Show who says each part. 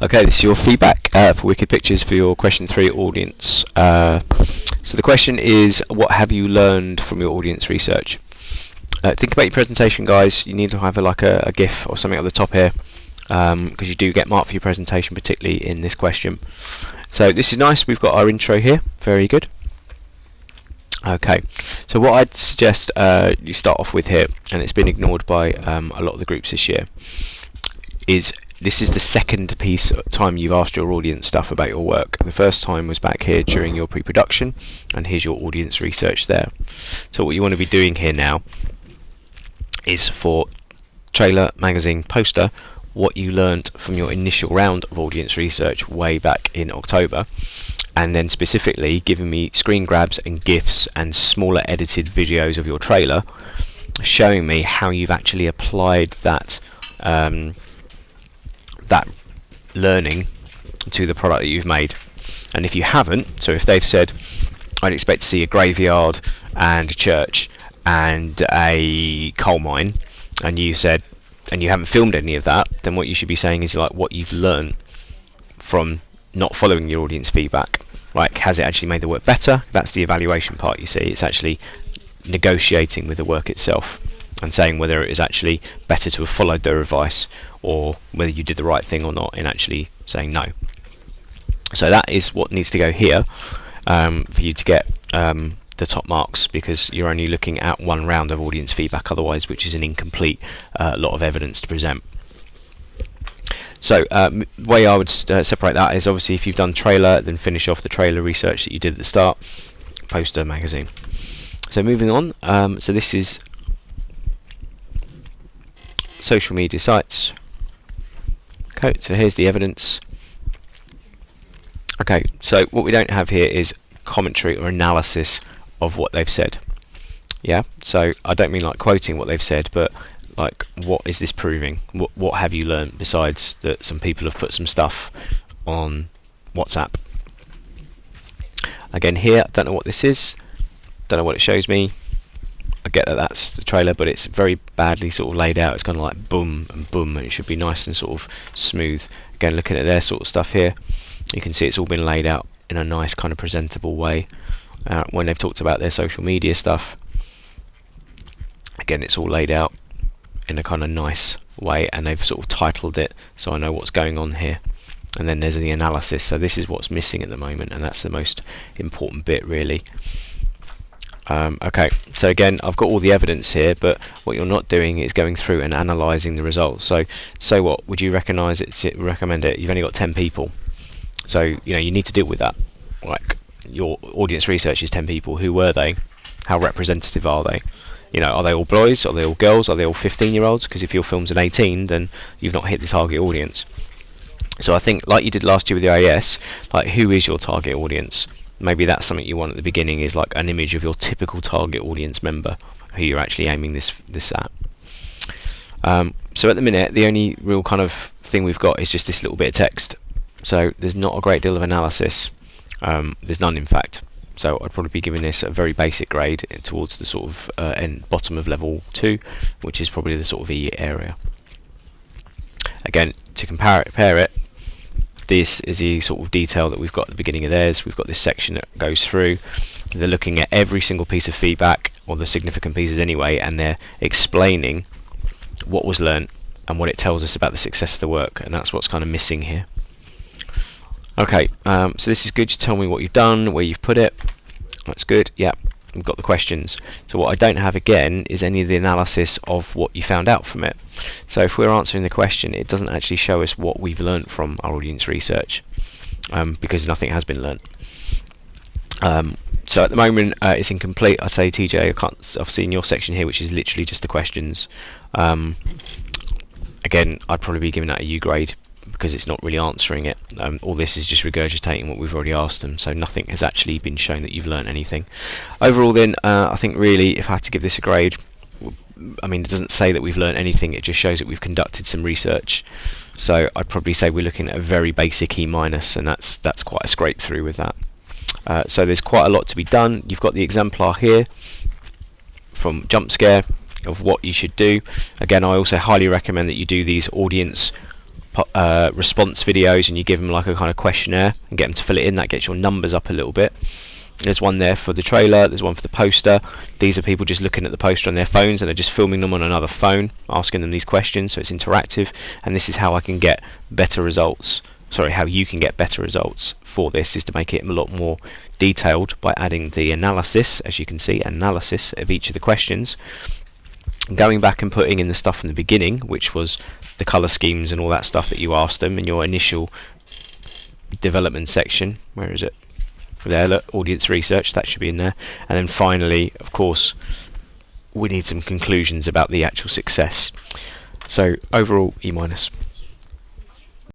Speaker 1: Okay, this is your feedback for Wicked Pictures for your question 3 audience. So the question is, what have you learned from your audience research? Think about your presentation, guys. You need to have a GIF or something at the top here, because you do get marked for your presentation, particularly in this question. So this is nice. We've got our intro here. Very good. Okay, so what I'd suggest you start off with here, and it's been ignored by a lot of the groups this year, is this is the second time you've asked your audience stuff about your work. The first time was back here during your pre-production, and here's your audience research there. So what you want to be doing here now is for trailer, magazine, poster, what you learnt from your initial round of audience research way back in October, and then specifically giving me screen grabs and GIFs and smaller edited videos of your trailer, showing me how you've actually applied that that learning to the product that you've made. And if you haven't, so if they've said, I'd expect to see a graveyard and a church and a coal mine, and you said, and you haven't filmed any of that, then what you should be saying is like what you've learned from not following your audience feedback. Like, has it actually made the work better? That's the evaluation part, you see. It's actually negotiating with the work itself and saying whether it is actually better to have followed their advice, or whether you did the right thing or not in actually saying no. So that is what needs to go here for you to get the top marks, because you're only looking at one round of audience feedback otherwise, which is an incomplete lot of evidence to present. So the way I would separate that is, obviously if you've done trailer, then finish off the trailer research that you did at the start, poster, magazine. So moving on, so this is social media sites. Okay, so here's the evidence. Okay, so what we don't have here is commentary or analysis of what they've said. Yeah, so I don't mean like quoting what they've said, but like, what is this proving? What have you learned besides that some people have put some stuff on WhatsApp? Again here, I don't know what this is, don't know what it shows me. I get that that's the trailer, but it's very badly sort of laid out. It's kind of like boom and boom, and it should be nice and sort of smooth. Again, looking at their sort of stuff here, you can see it's all been laid out in a nice kind of presentable way. When they've talked about their social media stuff, again, it's all laid out in a kind of nice way, and they've sort of titled it so I know what's going on here. And then there's the analysis. So this is what's missing at the moment, and that's the most important bit, really. Okay, so again, I've got all the evidence here, but what you're not doing is going through and analysing the results. So what would you recommend it? You've only got 10 people, so you need to deal with that. Like, your audience research is 10 people. Who were they? How representative are they? Are they all boys? Are they all girls? Are they all 15-year-olds? Because if your film's an 18, then you've not hit the target audience. So I think, like you did last year with the IAS, like, who is your target audience? Maybe that's something you want at the beginning, is like an image of your typical target audience member who you're actually aiming this at. So at the minute, the only real kind of thing we've got is just this little bit of text. So there's not a great deal of analysis. There's none, in fact. So I'd probably be giving this a very basic grade towards the sort of bottom of level 2, which is probably the sort of E area. Again, to compare it, this is the sort of detail that we've got at the beginning of theirs. We've got this section that goes through. They're looking at every single piece of feedback, or the significant pieces anyway, and they're explaining what was learnt and what it tells us about the success of the work, and that's what's kind of missing here. Okay, so this is good. You tell me what you've done, where you've put it. That's good. Yeah, we've got the questions. So what I don't have, again, is any of the analysis of what you found out from it. So if we're answering the question, it doesn't actually show us what we've learnt from our audience research, because nothing has been learnt. So at the moment, it's incomplete. I'd say, TJ, I've seen your section here, which is literally just the questions. Again, I'd probably be giving that a U grade, because it's not really answering it. All this is just regurgitating what we've already asked them, so nothing has actually been shown that you've learnt anything. Overall then, I think really, if I had to give this a grade, I mean, it doesn't say that we've learnt anything, it just shows that we've conducted some research. So I'd probably say we're looking at a very basic E-, and that's quite a scrape through with that. So there's quite a lot to be done. You've got the exemplar here from Jump Scare of what you should do. Again, I also highly recommend that you do these audience response videos, and you give them like a kind of questionnaire and get them to fill it in. That gets your numbers up a little bit. There's one there for the trailer, there's one for the poster. These are people just looking at the poster on their phones, and they're just filming them on another phone, asking them these questions, so it's interactive. And this is how I can get better results. Sorry, how you can get better results for this, is to make it a lot more detailed by adding the analysis, as you can see, analysis of each of the questions. Going back and putting in the stuff from the beginning, which was the colour schemes and all that stuff that you asked them in your initial development section. Where is it? There, look, audience research, that should be in there. And then finally, of course, we need some conclusions about the actual success. So overall, E-.